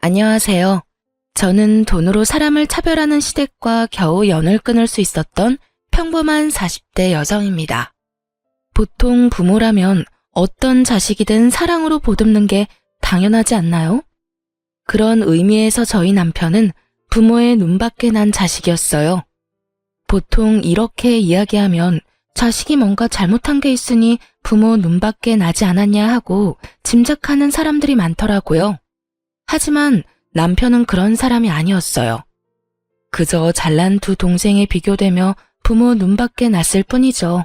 안녕하세요. 저는 돈으로 사람을 차별하는 시댁과 겨우 연을 끊을 수 있었던 평범한 40대 여성입니다. 보통 부모라면 어떤 자식이든 사랑으로 보듬는 게 당연하지 않나요? 그런 의미에서 저희 남편은 부모의 눈밖에 난 자식이었어요. 보통 이렇게 이야기하면 자식이 뭔가 잘못한 게 있으니 부모 눈밖에 나지 않았냐 하고 짐작하는 사람들이 많더라고요. 하지만 남편은 그런 사람이 아니었어요. 그저 잘난 두 동생에 비교되며 부모 눈밖에 났을 뿐이죠.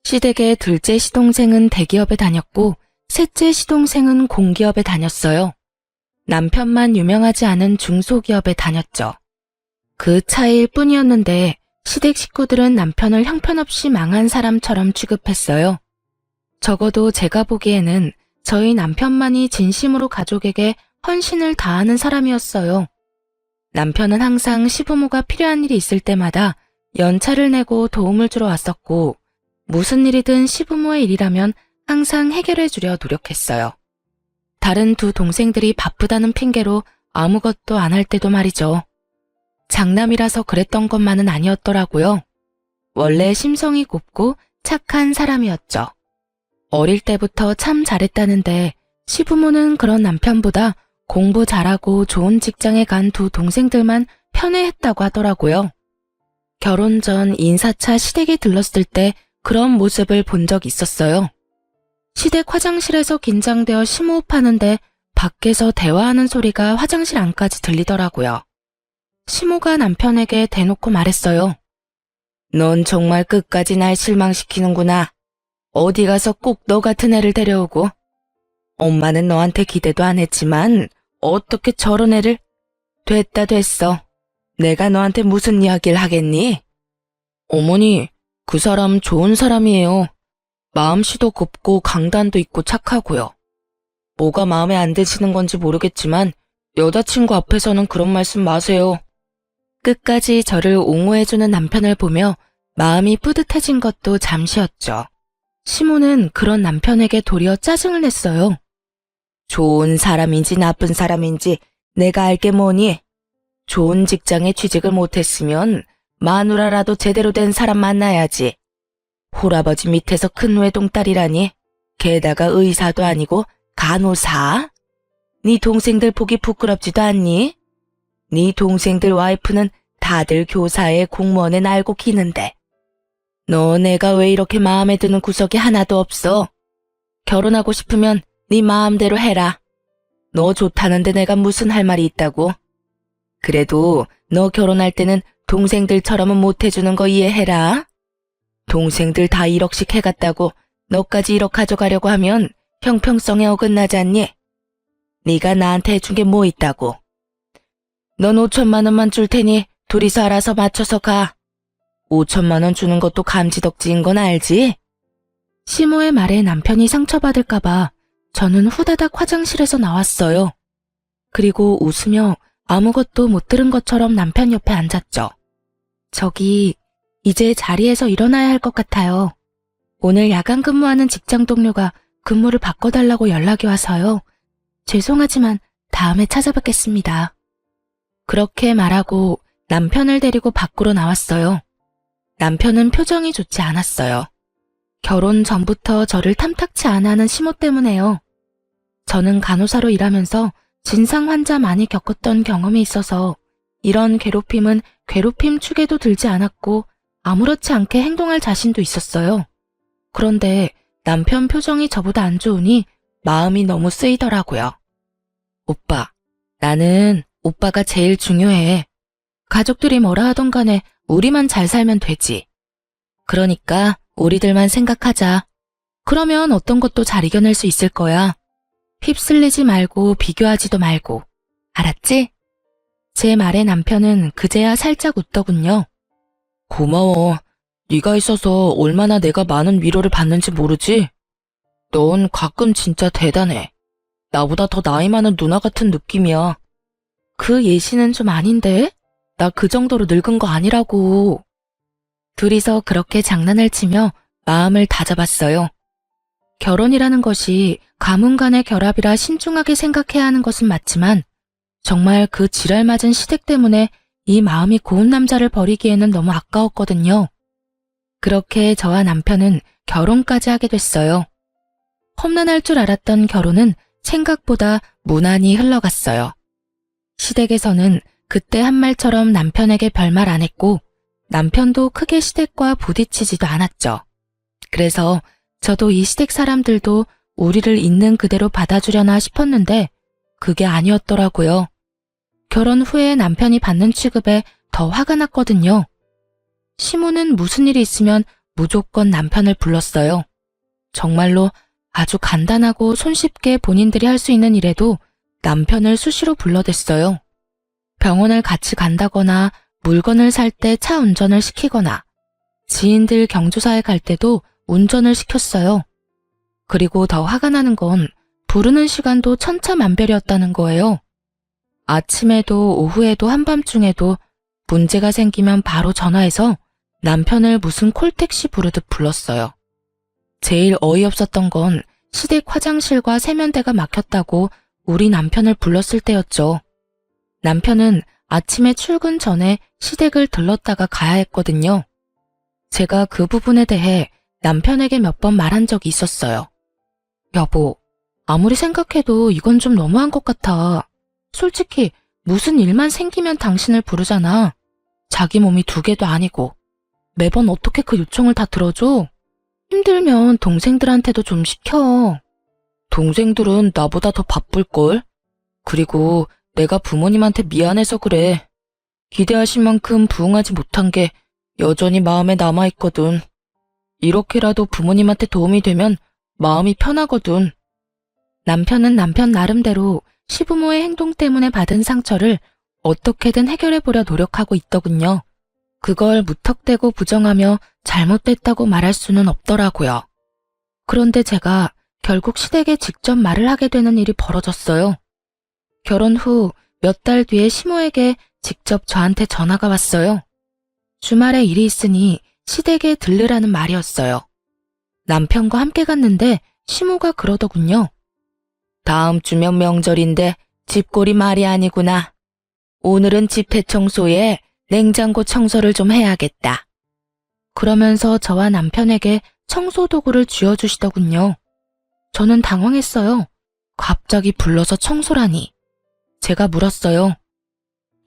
시댁의 둘째 시동생은 대기업에 다녔고 셋째 시동생은 공기업에 다녔어요. 남편만 유명하지 않은 중소기업에 다녔죠. 그 차이일 뿐이었는데 시댁 식구들은 남편을 형편없이 망한 사람처럼 취급했어요. 적어도 제가 보기에는 저희 남편만이 진심으로 가족에게 헌신을 다하는 사람이었어요. 남편은 항상 시부모가 필요한 일이 있을 때마다 연차를 내고 도움을 주러 왔었고 무슨 일이든 시부모의 일이라면 항상 해결해 주려 노력했어요. 다른 두 동생들이 바쁘다는 핑계로 아무것도 안 할 때도 말이죠. 장남이라서 그랬던 것만은 아니었더라고요. 원래 심성이 곱고 착한 사람이었죠. 어릴 때부터 참 잘했다는데 시부모는 그런 남편보다 공부 잘하고 좋은 직장에 간 두 동생들만 편애했다고 하더라고요. 결혼 전 인사차 시댁에 들렀을 때 그런 모습을 본 적 있었어요. 시댁 화장실에서 긴장되어 심호흡하는데 밖에서 대화하는 소리가 화장실 안까지 들리더라고요. 시모가 남편에게 대놓고 말했어요. 넌 정말 끝까지 날 실망시키는구나. 어디 가서 꼭 너 같은 애를 데려오고. 엄마는 너한테 기대도 안 했지만 어떻게 저런 애를. 됐어. 내가 너한테 무슨 이야기를 하겠니? 어머니, 그 사람 좋은 사람이에요. 마음씨도 곱고 강단도 있고 착하고요. 뭐가 마음에 안 드시는 건지 모르겠지만 여자친구 앞에서는 그런 말씀 마세요. 끝까지 저를 옹호해주는 남편을 보며 마음이 뿌듯해진 것도 잠시였죠. 시모는 그런 남편에게 도리어 짜증을 냈어요. 좋은 사람인지 나쁜 사람인지 내가 알게 뭐니? 좋은 직장에 취직을 못했으면 마누라라도 제대로 된 사람 만나야지. 홀아버지 밑에서 큰 외동딸이라니. 게다가 의사도 아니고 간호사? 네 동생들 보기 부끄럽지도 않니? 네 동생들 와이프는 다들 교사에 공무원에 날고 기는데. 너 내가 왜 이렇게 마음에 드는 구석이 하나도 없어? 결혼하고 싶으면 네 마음대로 해라. 너 좋다는데 내가 무슨 할 말이 있다고? 그래도 너 결혼할 때는 동생들처럼은 못해주는 거 이해해라. 동생들 다 1억씩 해갔다고 너까지 1억 가져가려고 하면 형평성에 어긋나지 않니? 네가 나한테 해준 게 뭐 있다고? 넌 5천만 원만 줄 테니 둘이서 알아서 맞춰서 가. 5천만 원 주는 것도 감지덕지인 건 알지? 시모의 말에 남편이 상처받을까봐 저는 후다닥 화장실에서 나왔어요. 그리고 웃으며 아무것도 못 들은 것처럼 남편 옆에 앉았죠. 저기 이제 자리에서 일어나야 할 것 같아요. 오늘 야간 근무하는 직장 동료가 근무를 바꿔달라고 연락이 와서요. 죄송하지만 다음에 찾아뵙겠습니다. 그렇게 말하고 남편을 데리고 밖으로 나왔어요. 남편은 표정이 좋지 않았어요. 결혼 전부터 저를 탐탁치 않아 하는 시모 때문에요. 저는 간호사로 일하면서 진상 환자 많이 겪었던 경험이 있어서 이런 괴롭힘은 괴롭힘 축에도 들지 않았고 아무렇지 않게 행동할 자신도 있었어요. 그런데 남편 표정이 저보다 안 좋으니 마음이 너무 쓰이더라고요. 오빠, 나는 오빠가 제일 중요해. 가족들이 뭐라 하던 간에 우리만 잘 살면 되지. 그러니까 우리들만 생각하자. 그러면 어떤 것도 잘 이겨낼 수 있을 거야. 휩쓸리지 말고 비교하지도 말고. 알았지? 제 말에 남편은 그제야 살짝 웃더군요. 고마워. 네가 있어서 얼마나 내가 많은 위로를 받는지 모르지? 넌 가끔 진짜 대단해. 나보다 더 나이 많은 누나 같은 느낌이야. 그 예시는 좀 아닌데? 나 그 정도로 늙은 거 아니라고. 둘이서 그렇게 장난을 치며 마음을 다잡았어요. 결혼이라는 것이 가문 간의 결합이라 신중하게 생각해야 하는 것은 맞지만 정말 그 지랄 맞은 시댁 때문에 이 마음이 고운 남자를 버리기에는 너무 아까웠거든요. 그렇게 저와 남편은 결혼까지 하게 됐어요. 험난할 줄 알았던 결혼은 생각보다 무난히 흘러갔어요. 시댁에서는 그때 한 말처럼 남편에게 별말 안 했고 남편도 크게 시댁과 부딪히지도 않았죠. 그래서 저도 이 시댁 사람들도 우리를 있는 그대로 받아주려나 싶었는데 그게 아니었더라고요. 결혼 후에 남편이 받는 취급에 더 화가 났거든요. 시모는 무슨 일이 있으면 무조건 남편을 불렀어요. 정말로 아주 간단하고 손쉽게 본인들이 할 수 있는 일에도 남편을 수시로 불러댔어요. 병원을 같이 간다거나 물건을 살 때 차 운전을 시키거나 지인들 경조사에 갈 때도 운전을 시켰어요. 그리고 더 화가 나는 건 부르는 시간도 천차만별이었다는 거예요. 아침에도 오후에도 한밤중에도 문제가 생기면 바로 전화해서 남편을 무슨 콜택시 부르듯 불렀어요. 제일 어이없었던 건 시댁 화장실과 세면대가 막혔다고 우리 남편을 불렀을 때였죠. 남편은 아침에 출근 전에 시댁을 들렀다가 가야 했거든요. 제가 그 부분에 대해 남편에게 몇 번 말한 적이 있었어요. 여보, 아무리 생각해도 이건 좀 너무한 것 같아. 솔직히 무슨 일만 생기면 당신을 부르잖아. 자기 몸이 2개도 아니고. 매번 어떻게 그 요청을 다 들어줘? 힘들면 동생들한테도 좀 시켜. 동생들은 나보다 더 바쁠걸? 그리고 내가 부모님한테 미안해서 그래. 기대하신 만큼 부응하지 못한 게 여전히 마음에 남아있거든. 이렇게라도 부모님한테 도움이 되면 마음이 편하거든. 남편은 남편 나름대로 시부모의 행동 때문에 받은 상처를 어떻게든 해결해보려 노력하고 있더군요. 그걸 무턱대고 부정하며 잘못됐다고 말할 수는 없더라고요. 그런데 제가 결국 시댁에 직접 말을 하게 되는 일이 벌어졌어요. 결혼 후 몇 달 뒤에 시모에게 직접 저한테 전화가 왔어요. 주말에 일이 있으니 시댁에 들르라는 말이었어요. 남편과 함께 갔는데 시모가 그러더군요. 다음 주면 명절인데 집골이 말이 아니구나. 오늘은 집 대청소에 냉장고 청소를 좀 해야겠다. 그러면서 저와 남편에게 청소 도구를 쥐어주시더군요. 저는 당황했어요. 갑자기 불러서 청소라니. 제가 물었어요.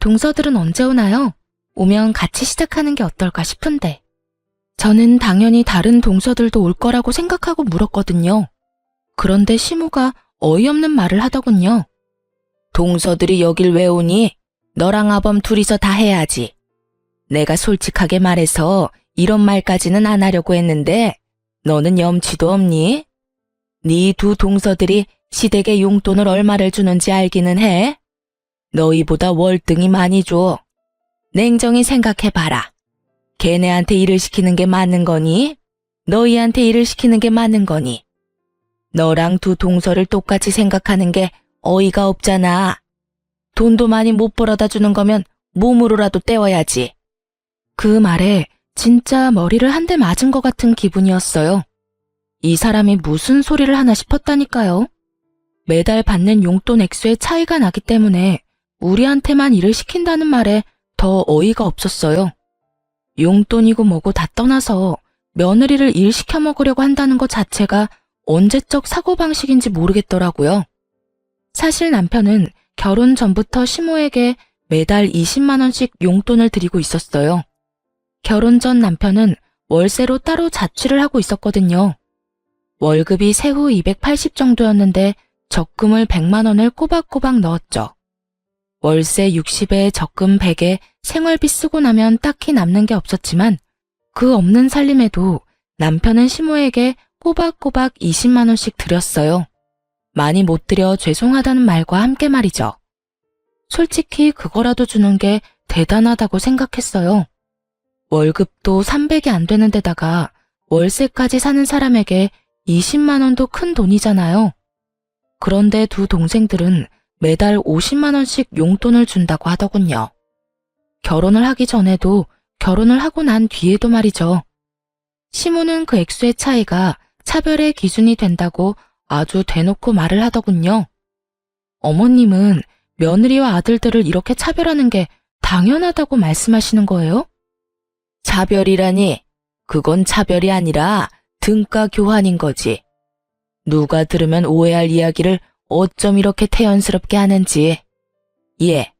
동서들은 언제 오나요? 오면 같이 시작하는 게 어떨까 싶은데. 저는 당연히 다른 동서들도 올 거라고 생각하고 물었거든요. 그런데 시모가 어이없는 말을 하더군요. 동서들이 여길 왜 오니? 너랑 아범 둘이서 다 해야지. 내가 솔직하게 말해서 이런 말까지는 안 하려고 했는데 너는 염치도 없니? 네 2 동서들이 시댁에 용돈을 얼마를 주는지 알기는 해? 너희보다 월등히 많이 줘. 냉정히 생각해봐라. 걔네한테 일을 시키는 게 맞는 거니? 너희한테 일을 시키는 게 맞는 거니? 너랑 2 동서를 똑같이 생각하는 게 어이가 없잖아. 돈도 많이 못 벌어다 주는 거면 몸으로라도 때워야지. 그 말에 진짜 머리를 한 대 맞은 것 같은 기분이었어요. 이 사람이 무슨 소리를 하나 싶었다니까요. 매달 받는 용돈 액수의 차이가 나기 때문에 우리한테만 일을 시킨다는 말에 더 어이가 없었어요. 용돈이고 뭐고 다 떠나서 며느리를 일 시켜 먹으려고 한다는 것 자체가 언제적 사고방식인지 모르겠더라고요. 사실 남편은 결혼 전부터 시모에게 매달 20만 원씩 용돈을 드리고 있었어요. 결혼 전 남편은 월세로 따로 자취를 하고 있었거든요. 월급이 세후 280 정도였는데 적금을 100만 원을 꼬박꼬박 넣었죠. 월세 60에 적금 100에 생활비 쓰고 나면 딱히 남는 게 없었지만 그 없는 살림에도 남편은 시모에게 꼬박꼬박 20만 원씩 드렸어요. 많이 못 드려 죄송하다는 말과 함께 말이죠. 솔직히 그거라도 주는 게 대단하다고 생각했어요. 월급도 300이 안 되는 데다가 월세까지 사는 사람에게 20만 원도 큰 돈이잖아요. 그런데 2 동생들은 매달 50만 원씩 용돈을 준다고 하더군요. 결혼을 하기 전에도 결혼을 하고 난 뒤에도 말이죠. 시모는 그 액수의 차이가 차별의 기준이 된다고 아주 대놓고 말을 하더군요. 어머님은 며느리와 아들들을 이렇게 차별하는 게 당연하다고 말씀하시는 거예요? 차별이라니, 그건 차별이 아니라 등가 교환인 거지. 누가 들으면 오해할 이야기를 어쩜 이렇게 태연스럽게 하는지. 예,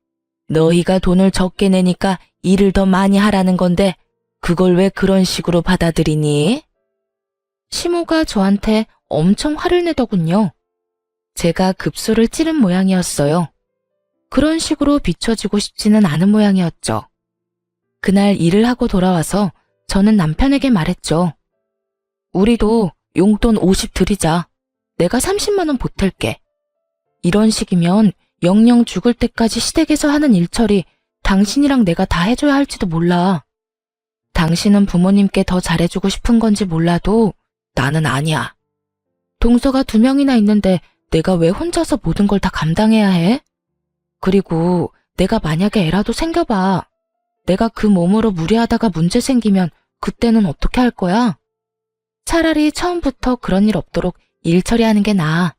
너희가 돈을 적게 내니까 일을 더 많이 하라는 건데 그걸 왜 그런 식으로 받아들이니? 시모가 저한테 엄청 화를 내더군요. 제가 급소를 찌른 모양이었어요. 그런 식으로 비춰지고 싶지는 않은 모양이었죠. 그날 일을 하고 돌아와서 저는 남편에게 말했죠. 우리도 용돈 50 드리자. 내가 30만 원 보탤게. 이런 식이면 영영 죽을 때까지 시댁에서 하는 일처리 당신이랑 내가 다 해줘야 할지도 몰라. 당신은 부모님께 더 잘해주고 싶은 건지 몰라도 나는 아니야. 동서가 2명이나 있는데 내가 왜 혼자서 모든 걸 다 감당해야 해? 그리고 내가 만약에 애라도 생겨봐. 내가 그 몸으로 무리하다가 문제 생기면 그때는 어떻게 할 거야? 차라리 처음부터 그런 일 없도록 일 처리하는 게 나아.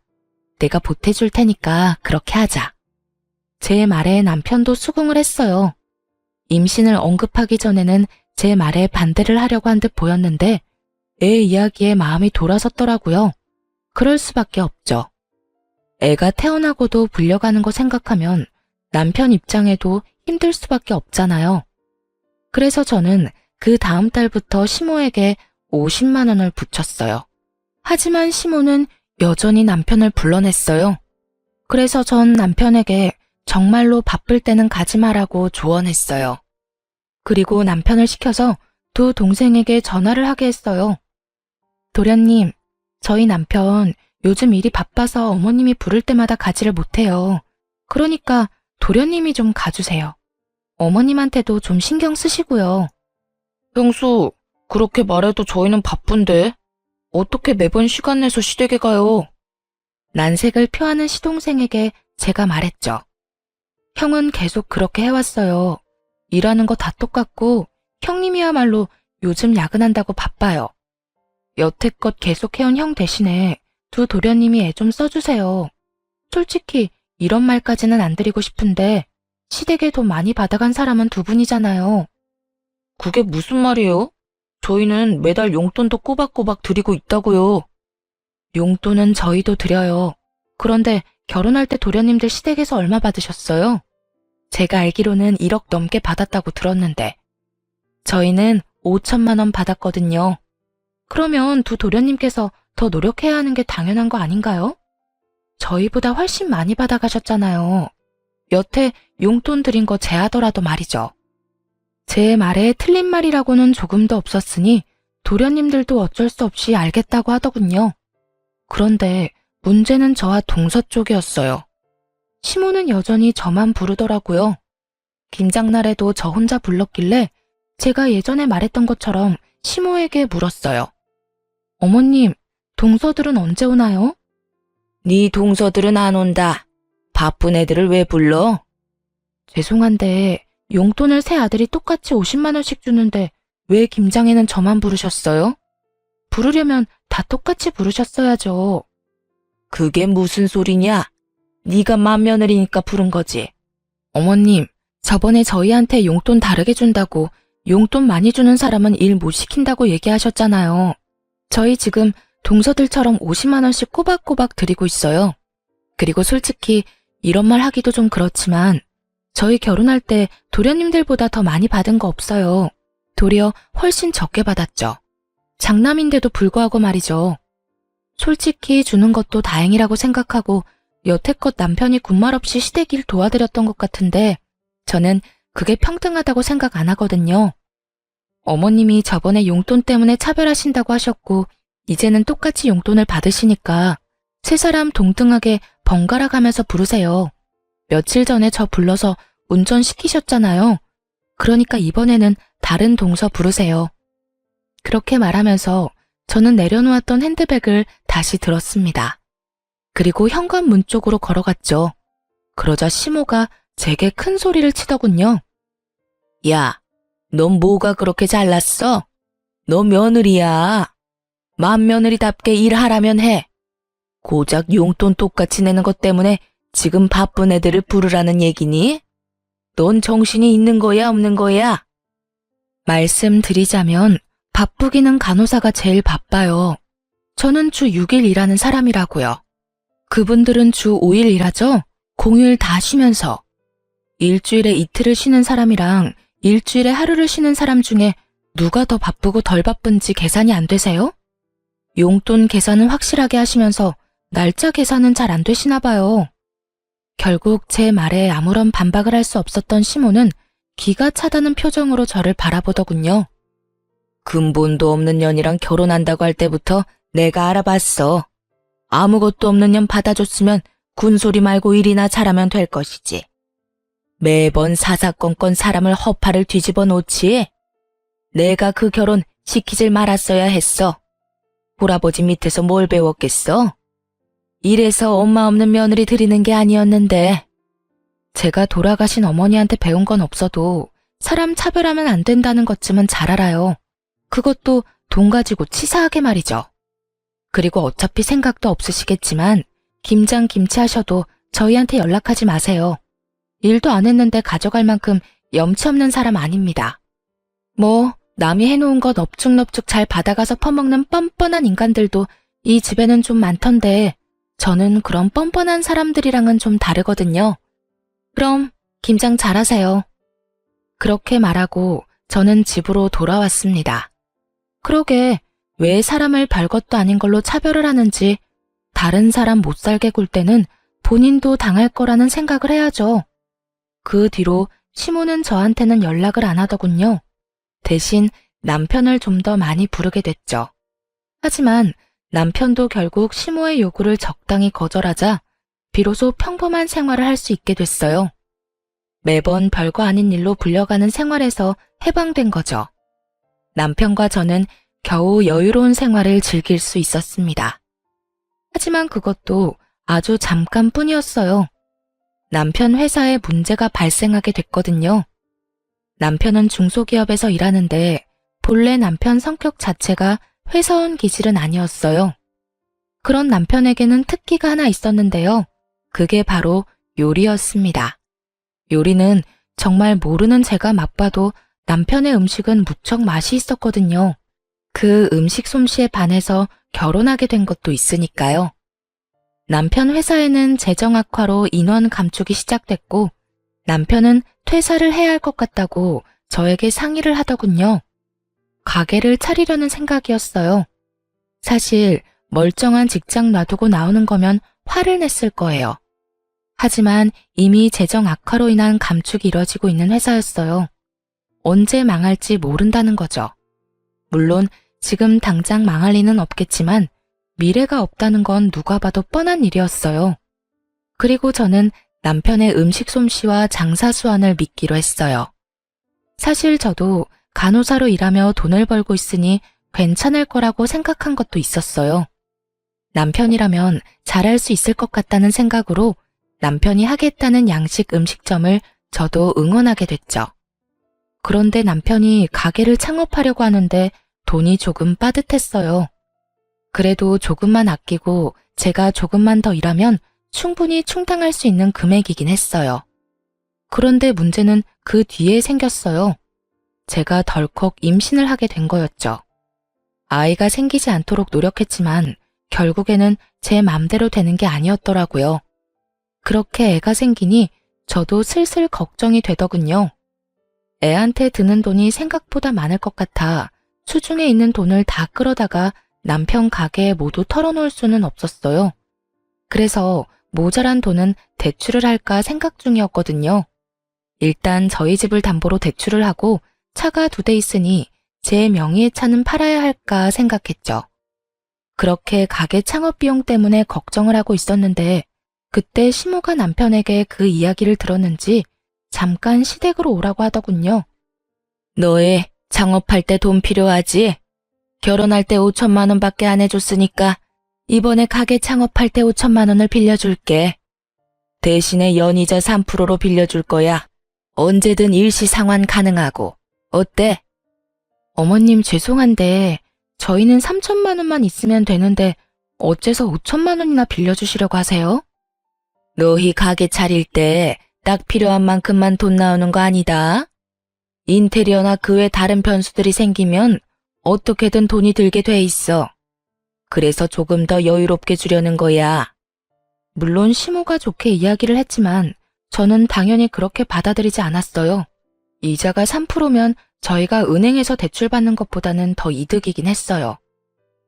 내가 보태줄 테니까 그렇게 하자. 제 말에 남편도 수긍을 했어요. 임신을 언급하기 전에는 제 말에 반대를 하려고 한 듯 보였는데 애 이야기에 마음이 돌아섰더라고요. 그럴 수밖에 없죠. 애가 태어나고도 불려가는 거 생각하면 남편 입장에도 힘들 수밖에 없잖아요. 그래서 저는 그 다음 달부터 시모에게 50만 원을 붙였어요. 하지만 시모는 여전히 남편을 불러냈어요. 그래서 전 남편에게 정말로 바쁠 때는 가지 마라고 조언했어요. 그리고 남편을 시켜서 2 동생에게 전화를 하게 했어요. 도련님, 저희 남편 요즘 일이 바빠서 어머님이 부를 때마다 가지를 못해요. 그러니까 도련님이 좀 가주세요. 어머님한테도 좀 신경 쓰시고요. 형수, 그렇게 말해도 저희는 바쁜데 어떻게 매번 시간 내서 시댁에 가요? 난색을 표하는 시동생에게 제가 말했죠. 형은 계속 그렇게 해왔어요. 일하는 거 다 똑같고 형님이야말로 요즘 야근한다고 바빠요. 여태껏 계속 해온 형 대신에 2 도련님이 애 좀 써주세요. 솔직히 이런 말까지는 안 드리고 싶은데 시댁에 돈 많이 받아간 사람은 2분이잖아요. 그게 무슨 말이에요? 저희는 매달 용돈도 꼬박꼬박 드리고 있다고요. 용돈은 저희도 드려요. 그런데 결혼할 때 도련님들 시댁에서 얼마 받으셨어요? 제가 알기로는 1억 넘게 받았다고 들었는데 저희는 5천만 원 받았거든요. 그러면 2 도련님께서 더 노력해야 하는 게 당연한 거 아닌가요? 저희보다 훨씬 많이 받아가셨잖아요. 여태 용돈 드린 거 제하더라도 말이죠. 제 말에 틀린 말이라고는 조금도 없었으니 도련님들도 어쩔 수 없이 알겠다고 하더군요. 그런데 문제는 저와 동서 쪽이었어요. 시모는 여전히 저만 부르더라고요. 김장날에도 저 혼자 불렀길래 제가 예전에 말했던 것처럼 시모에게 물었어요. 어머님, 동서들은 언제 오나요? 네 동서들은 안 온다. 바쁜 애들을 왜 불러? 죄송한데 용돈을 세 아들이 똑같이 50만 원씩 주는데 왜 김장에는 저만 부르셨어요? 부르려면 다 똑같이 부르셨어야죠. 그게 무슨 소리냐? 네가 맏며느리니까 부른 거지. 어머님, 저번에 저희한테 용돈 다르게 준다고 용돈 많이 주는 사람은 일 못 시킨다고 얘기하셨잖아요. 저희 지금 동서들처럼 50만 원씩 꼬박꼬박 드리고 있어요. 그리고 솔직히 이런 말 하기도 좀 그렇지만 저희 결혼할 때 도련님들보다 더 많이 받은 거 없어요. 도리어 훨씬 적게 받았죠. 장남인데도 불구하고 말이죠. 솔직히 주는 것도 다행이라고 생각하고 여태껏 남편이 군말 없이 시댁 일 도와드렸던 것 같은데 저는 그게 평등하다고 생각 안 하거든요. 어머님이 저번에 용돈 때문에 차별하신다고 하셨고 이제는 똑같이 용돈을 받으시니까 세 사람 동등하게 번갈아 가면서 부르세요. 며칠 전에 저 불러서 운전시키셨잖아요. 그러니까 이번에는 다른 동서 부르세요. 그렇게 말하면서 저는 내려놓았던 핸드백을 다시 들었습니다. 그리고 현관문 쪽으로 걸어갔죠. 그러자 시모가 제게 큰 소리를 치더군요. 야, 넌 뭐가 그렇게 잘났어? 너 며느리야. 맏며느리답게 일하라면 해. 고작 용돈 똑같이 내는 것 때문에 지금 바쁜 애들을 부르라는 얘기니? 넌 정신이 있는 거야, 없는 거야? 말씀드리자면 바쁘기는 간호사가 제일 바빠요. 저는 주 6일 일하는 사람이라고요. 그분들은 주 5일 일하죠? 공휴일 다 쉬면서. 일주일에 이틀을 쉬는 사람이랑 일주일에 하루를 쉬는 사람 중에 누가 더 바쁘고 덜 바쁜지 계산이 안 되세요? 용돈 계산은 확실하게 하시면서 날짜 계산은 잘 안 되시나 봐요. 결국 제 말에 아무런 반박을 할 수 없었던 시모는 기가 차다는 표정으로 저를 바라보더군요. 근본도 없는 년이랑 결혼한다고 할 때부터 내가 알아봤어. 아무것도 없는 년 받아줬으면 군소리 말고 일이나 잘하면 될 것이지. 매번 사사건건 사람을 허파를 뒤집어 놓지. 내가 그 결혼 시키질 말았어야 했어. 할아버지 밑에서 뭘 배웠겠어? 이래서 엄마 없는 며느리 들이는 게 아니었는데. 제가 돌아가신 어머니한테 배운 건 없어도 사람 차별하면 안 된다는 것쯤은 잘 알아요. 그것도 돈 가지고 치사하게 말이죠. 그리고 어차피 생각도 없으시겠지만 김장 김치 하셔도 저희한테 연락하지 마세요. 일도 안 했는데 가져갈 만큼 염치 없는 사람 아닙니다. 뭐 남이 해놓은 것 넙죽넙죽 잘 받아가서 퍼먹는 뻔뻔한 인간들도 이 집에는 좀 많던데 저는 그런 뻔뻔한 사람들이랑은 좀 다르거든요. 그럼 김장 잘하세요. 그렇게 말하고 저는 집으로 돌아왔습니다. 그러게 왜 사람을 별것도 아닌 걸로 차별을 하는지 다른 사람 못 살게 굴 때는 본인도 당할 거라는 생각을 해야죠. 그 뒤로 시모는 저한테는 연락을 안 하더군요. 대신 남편을 좀 더 많이 부르게 됐죠. 하지만 남편도 결국 시모의 요구를 적당히 거절하자 비로소 평범한 생활을 할 수 있게 됐어요. 매번 별거 아닌 일로 불려가는 생활에서 해방된 거죠. 남편과 저는 겨우 여유로운 생활을 즐길 수 있었습니다. 하지만 그것도 아주 잠깐뿐이었어요. 남편 회사에 문제가 발생하게 됐거든요. 남편은 중소기업에서 일하는데 본래 남편 성격 자체가 회사원 기질은 아니었어요. 그런 남편에게는 특기가 하나 있었는데요. 그게 바로 요리였습니다. 요리는 정말 모르는 제가 맛봐도 남편의 음식은 무척 맛이 있었거든요. 그 음식 솜씨에 반해서 결혼하게 된 것도 있으니까요. 남편 회사에는 재정 악화로 인원 감축이 시작됐고 남편은 퇴사를 해야 할 것 같다고 저에게 상의를 하더군요. 가게를 차리려는 생각이었어요. 사실 멀쩡한 직장 놔두고 나오는 거면 화를 냈을 거예요. 하지만 이미 재정 악화로 인한 감축이 이뤄지고 있는 회사였어요. 언제 망할지 모른다는 거죠. 물론 지금 당장 망할 리는 없겠지만 미래가 없다는 건 누가 봐도 뻔한 일이었어요. 그리고 저는 남편의 음식 솜씨와 장사 수완을 믿기로 했어요. 사실 저도 간호사로 일하며 돈을 벌고 있으니 괜찮을 거라고 생각한 것도 있었어요. 남편이라면 잘할 수 있을 것 같다는 생각으로 남편이 하겠다는 양식 음식점을 저도 응원하게 됐죠. 그런데 남편이 가게를 창업하려고 하는데 돈이 조금 빠듯했어요. 그래도 조금만 아끼고 제가 조금만 더 일하면 충분히 충당할 수 있는 금액이긴 했어요. 그런데 문제는 그 뒤에 생겼어요. 제가 덜컥 임신을 하게 된 거였죠. 아이가 생기지 않도록 노력했지만 결국에는 제 맘대로 되는 게 아니었더라고요. 그렇게 애가 생기니 저도 슬슬 걱정이 되더군요. 애한테 드는 돈이 생각보다 많을 것 같아 수중에 있는 돈을 다 끌어다가 남편 가게에 모두 털어놓을 수는 없었어요. 그래서 모자란 돈은 대출을 할까 생각 중이었거든요. 일단 저희 집을 담보로 대출을 하고 차가 2대 있으니 제 명의의 차는 팔아야 할까 생각했죠. 그렇게 가게 창업 비용 때문에 걱정을 하고 있었는데 그때 시모가 남편에게 그 이야기를 들었는지 잠깐 시댁으로 오라고 하더군요. 너애 창업할 때 돈 필요하지? 결혼할 때 5천만 원밖에 안 해줬으니까 이번에 가게 창업할 때 5천만 원을 빌려줄게. 대신에 연이자 3%로 빌려줄 거야. 언제든 일시 상환 가능하고. 어때? 어머님 죄송한데 저희는 3천만 원만 있으면 되는데 어째서 5천만 원이나 빌려주시려고 하세요? 너희 가게 차릴 때 딱 필요한 만큼만 돈 나오는 거 아니다? 인테리어나 그 외 다른 변수들이 생기면 어떻게든 돈이 들게 돼 있어. 그래서 조금 더 여유롭게 주려는 거야. 물론 시모가 좋게 이야기를 했지만 저는 당연히 그렇게 받아들이지 않았어요. 이자가 3%면 저희가 은행에서 대출받는 것보다는 더 이득이긴 했어요.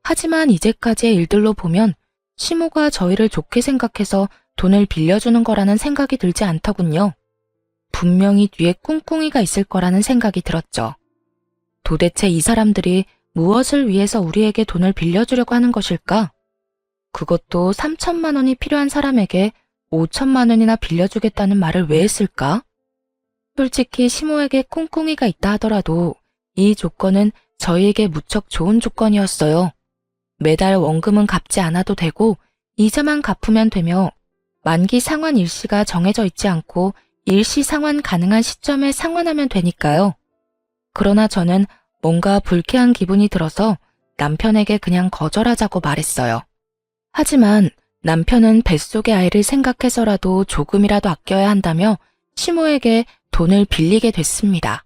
하지만 이제까지의 일들로 보면 시모가 저희를 좋게 생각해서 돈을 빌려주는 거라는 생각이 들지 않더군요. 분명히 뒤에 꿍꿍이가 있을 거라는 생각이 들었죠. 도대체 이 사람들이 무엇을 위해서 우리에게 돈을 빌려주려고 하는 것일까? 그것도 3천만 원이 필요한 사람에게 5천만 원이나 빌려주겠다는 말을 왜 했을까? 솔직히 시모에게 꿍꿍이가 있다 하더라도 이 조건은 저희에게 무척 좋은 조건이었어요. 매달 원금은 갚지 않아도 되고 이자만 갚으면 되며 만기 상환 일시가 정해져 있지 않고 일시 상환 가능한 시점에 상환하면 되니까요. 그러나 저는 뭔가 불쾌한 기분이 들어서 남편에게 그냥 거절하자고 말했어요. 하지만 남편은 뱃속의 아이를 생각해서라도 조금이라도 아껴야 한다며 시모에게 돈을 빌리게 됐습니다.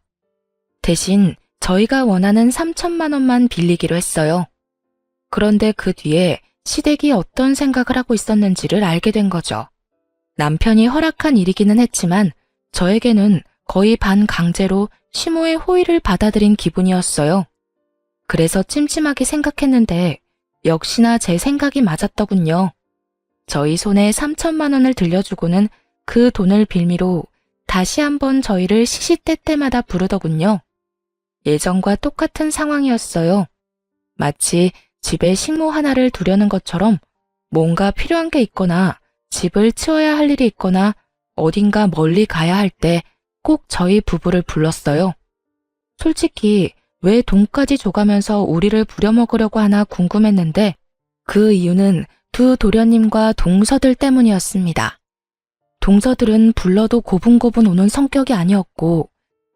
대신 저희가 원하는 3천만 원만 빌리기로 했어요. 그런데 그 뒤에 시댁이 어떤 생각을 하고 있었는지를 알게 된 거죠. 남편이 허락한 일이기는 했지만 저에게는 거의 반강제로 시모의 호의를 받아들인 기분이었어요. 그래서 찜찜하게 생각했는데 역시나 제 생각이 맞았더군요. 저희 손에 3천만 원을 들려주고는 그 돈을 빌미로 다시 한번 저희를 시시때때마다 부르더군요. 예전과 똑같은 상황이었어요. 마치 집에 식모 하나를 두려는 것처럼 뭔가 필요한 게 있거나 집을 치워야 할 일이 있거나 어딘가 멀리 가야 할 때 꼭 저희 부부를 불렀어요. 솔직히 왜 돈까지 줘가면서 우리를 부려먹으려고 하나 궁금했는데 그 이유는 두 도련님과 동서들 때문이었습니다. 동서들은 불러도 고분고분 오는 성격이 아니었고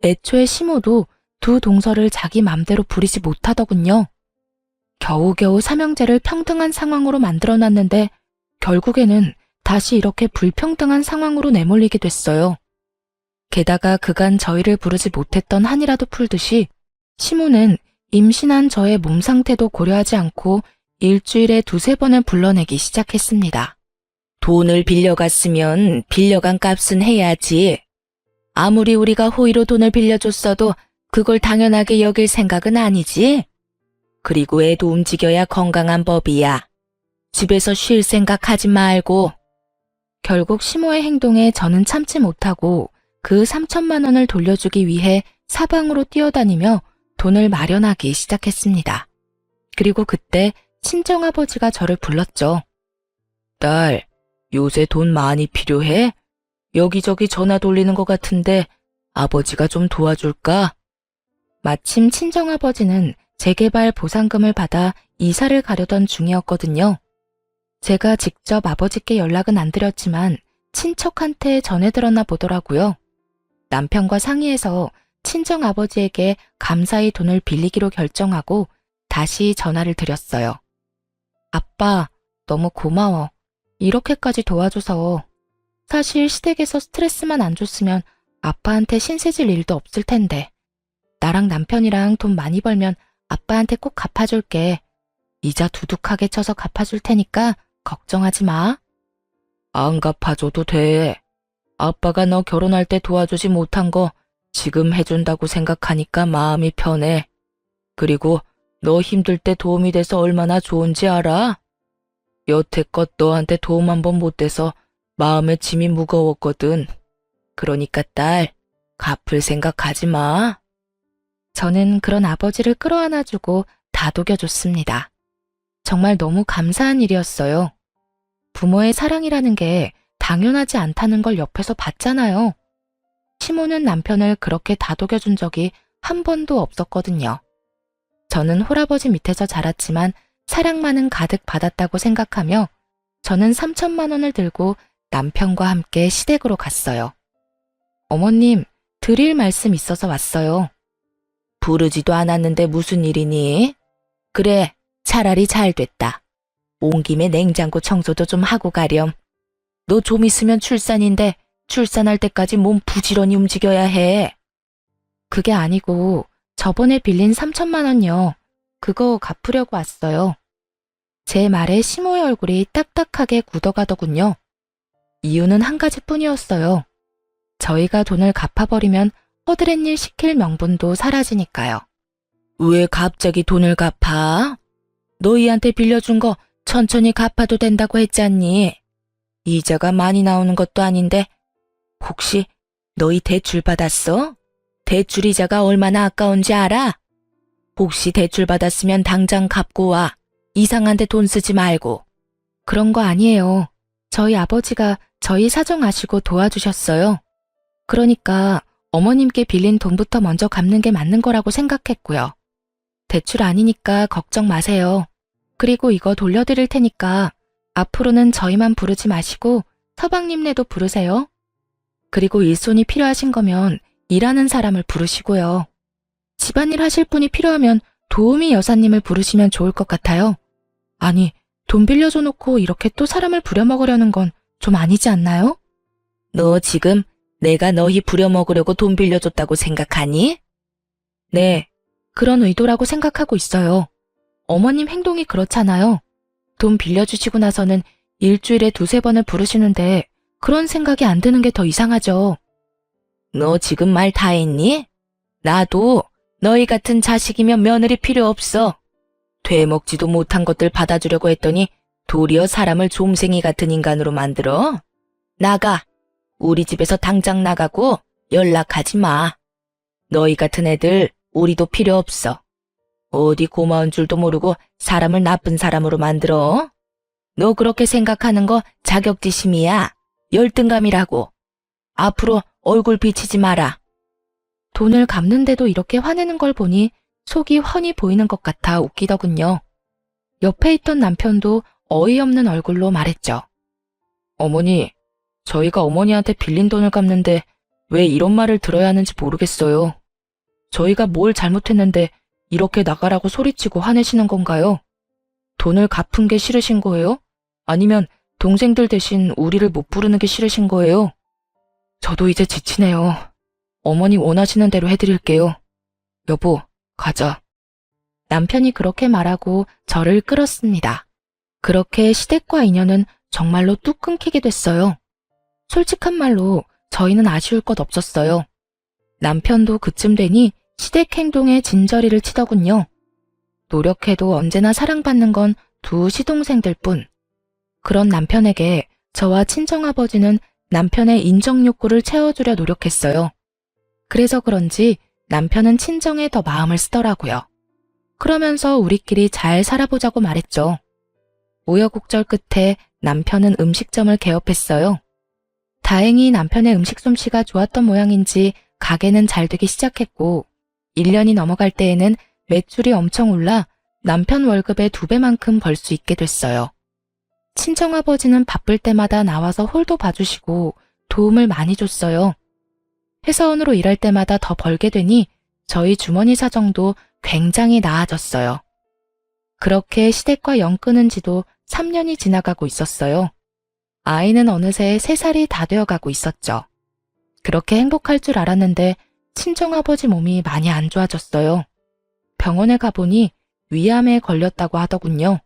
애초에 시모도 두 동서를 자기 맘대로 부리지 못하더군요. 겨우겨우 삼형제를 평등한 상황으로 만들어놨는데 결국에는 다시 이렇게 불평등한 상황으로 내몰리게 됐어요. 게다가 그간 저희를 부르지 못했던 한이라도 풀듯이 시모는 임신한 저의 몸 상태도 고려하지 않고 일주일에 2~3번을 불러내기 시작했습니다. 돈을 빌려갔으면 빌려간 값은 해야지. 아무리 우리가 호의로 돈을 빌려줬어도 그걸 당연하게 여길 생각은 아니지. 그리고 애도 움직여야 건강한 법이야. 집에서 쉴 생각하지 말고. 결국 시모의 행동에 저는 참지 못하고 그 3천만 원을 돌려주기 위해 사방으로 뛰어다니며 돈을 마련하기 시작했습니다. 그리고 그때 친정아버지가 저를 불렀죠. 딸, 요새 돈 많이 필요해? 여기저기 전화 돌리는 것 같은데 아버지가 좀 도와줄까? 마침 친정아버지는 재개발 보상금을 받아 이사를 가려던 중이었거든요. 제가 직접 아버지께 연락은 안 드렸지만 친척한테 전해들었나 보더라고요. 남편과 상의해서 친정아버지에게 감사히 돈을 빌리기로 결정하고 다시 전화를 드렸어요. 아빠, 너무 고마워. 이렇게까지 도와줘서. 사실 시댁에서 스트레스만 안 줬으면 아빠한테 신세질 일도 없을 텐데. 나랑 남편이랑 돈 많이 벌면 아빠한테 꼭 갚아줄게. 이자 두둑하게 쳐서 갚아줄 테니까 걱정하지 마. 안 갚아줘도 돼. 아빠가 너 결혼할 때 도와주지 못한 거 지금 해준다고 생각하니까 마음이 편해. 그리고 너 힘들 때 도움이 돼서 얼마나 좋은지 알아? 여태껏 너한테 도움 한 번 못 돼서 마음에 짐이 무거웠거든. 그러니까 딸, 갚을 생각하지 마. 저는 그런 아버지를 끌어안아주고 다독여줬습니다. 정말 너무 감사한 일이었어요. 부모의 사랑이라는 게 당연하지 않다는 걸 옆에서 봤잖아요. 시모는 남편을 그렇게 다독여준 적이 한 번도 없었거든요. 저는 홀아버지 밑에서 자랐지만 사랑만은 가득 받았다고 생각하며 저는 3천만 원을 들고 남편과 함께 시댁으로 갔어요. 어머님, 드릴 말씀 있어서 왔어요. 부르지도 않았는데 무슨 일이니? 그래, 차라리 잘 됐다. 온 김에 냉장고 청소도 좀 하고 가렴. 너 좀 있으면 출산인데 출산할 때까지 몸 부지런히 움직여야 해. 그게 아니고 저번에 빌린 3천만 원요. 그거 갚으려고 왔어요. 제 말에 시모의 얼굴이 딱딱하게 굳어가더군요. 이유는 한 가지뿐이었어요. 저희가 돈을 갚아버리면 허드렛 일 시킬 명분도 사라지니까요. 왜 갑자기 돈을 갚아? 너희한테 빌려준 거 천천히 갚아도 된다고 했잖니. 이자가 많이 나오는 것도 아닌데 혹시 너희 대출 받았어? 대출 이자가 얼마나 아까운지 알아? 혹시 대출 받았으면 당장 갚고 와. 이상한 데 돈 쓰지 말고. 그런 거 아니에요. 저희 아버지가 저희 사정 아시고 도와주셨어요. 그러니까 어머님께 빌린 돈부터 먼저 갚는 게 맞는 거라고 생각했고요. 대출 아니니까 걱정 마세요. 그리고 이거 돌려드릴 테니까 앞으로는 저희만 부르지 마시고 서방님네도 부르세요. 그리고 일손이 필요하신 거면 일하는 사람을 부르시고요. 집안일 하실 분이 필요하면 도우미 여사님을 부르시면 좋을 것 같아요. 아니, 돈 빌려줘 놓고 이렇게 또 사람을 부려먹으려는 건 좀 아니지 않나요? 너 지금 내가 너희 부려먹으려고 돈 빌려줬다고 생각하니? 네, 그런 의도라고 생각하고 있어요. 어머님 행동이 그렇잖아요. 돈 빌려주시고 나서는 일주일에 2~3번을 부르시는데 그런 생각이 안 드는 게 더 이상하죠. 너 지금 말 다 했니? 나도 너희 같은 자식이면 며느리 필요 없어. 되먹지도 못한 것들 받아주려고 했더니 도리어 사람을 좀생이 같은 인간으로 만들어? 나가. 우리 집에서 당장 나가고 연락하지 마. 너희 같은 애들 우리도 필요 없어. 어디 고마운 줄도 모르고 사람을 나쁜 사람으로 만들어? 너 그렇게 생각하는 거 자격지심이야. 열등감이라고. 앞으로 얼굴 비치지 마라. 돈을 갚는데도 이렇게 화내는 걸 보니 속이 훤히 보이는 것 같아 웃기더군요. 옆에 있던 남편도 어이없는 얼굴로 말했죠. 어머니, 저희가 어머니한테 빌린 돈을 갚는데 왜 이런 말을 들어야 하는지 모르겠어요. 저희가 뭘 잘못했는데 이렇게 나가라고 소리치고 화내시는 건가요? 돈을 갚은 게 싫으신 거예요? 아니면 동생들 대신 우리를 못 부르는 게 싫으신 거예요? 저도 이제 지치네요. 어머니 원하시는 대로 해드릴게요. 여보, 가자. 남편이 그렇게 말하고 저를 끌었습니다. 그렇게 시댁과 인연은 정말로 뚝 끊기게 됐어요. 솔직한 말로 저희는 아쉬울 것 없었어요. 남편도 그쯤 되니 시댁 행동에 진저리를 치더군요. 노력해도 언제나 사랑받는 건 두 시동생들 뿐. 그런 남편에게 저와 친정아버지는 남편의 인정 욕구를 채워주려 노력했어요. 그래서 그런지 남편은 친정에 더 마음을 쓰더라고요. 그러면서 우리끼리 잘 살아보자고 말했죠. 우여곡절 끝에 남편은 음식점을 개업했어요. 다행히 남편의 음식 솜씨가 좋았던 모양인지 가게는 잘 되기 시작했고 1년이 넘어갈 때에는 매출이 엄청 올라 남편 월급의 2배만큼 벌 수 있게 됐어요. 친정아버지는 바쁠 때마다 나와서 홀도 봐주시고 도움을 많이 줬어요. 회사원으로 일할 때마다 더 벌게 되니 저희 주머니 사정도 굉장히 나아졌어요. 그렇게 시댁과 연 끊은 지도 3년이 지나가고 있었어요. 아이는 어느새 3살이 다 되어가고 있었죠. 그렇게 행복할 줄 알았는데 친정아버지 몸이 많이 안 좋아졌어요. 병원에 가보니 위암에 걸렸다고 하더군요.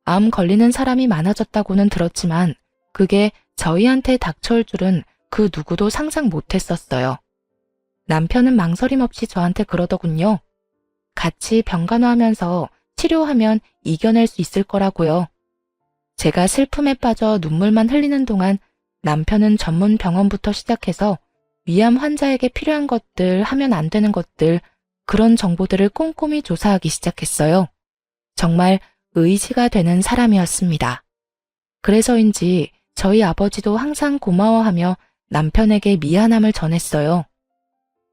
암 걸리는 사람이 많아졌다고는 들었지만 그게 저희한테 닥쳐올 줄은 그 누구도 상상 못했었어요. 남편은 망설임 없이 저한테 그러더군요. 같이 병간호하면서 치료하면 이겨낼 수 있을 거라고요. 제가 슬픔에 빠져 눈물만 흘리는 동안 남편은 전문 병원부터 시작해서 위암 환자에게 필요한 것들, 하면 안 되는 것들, 그런 정보들을 꼼꼼히 조사하기 시작했어요. 정말 의지가 되는 사람이었습니다. 그래서인지 저희 아버지도 항상 고마워하며 남편에게 미안함을 전했어요.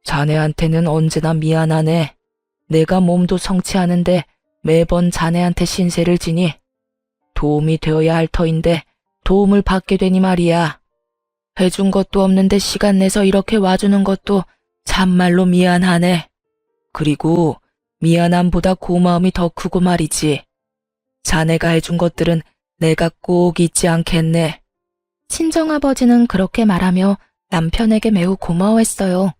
자네한테는 언제나 미안하네. 내가 몸도 성취하는데 매번 자네한테 신세를 지니 도움이 되어야 할 터인데 도움을 받게 되니 말이야. 해준 것도 없는데 시간 내서 이렇게 와주는 것도 참말로 미안하네. 그리고 미안함보다 고마움이 더 크고 말이지. 자네가 해준 것들은 내가 꼭 잊지 않겠네. 친정아버지는 그렇게 말하며 남편에게 매우 고마워했어요.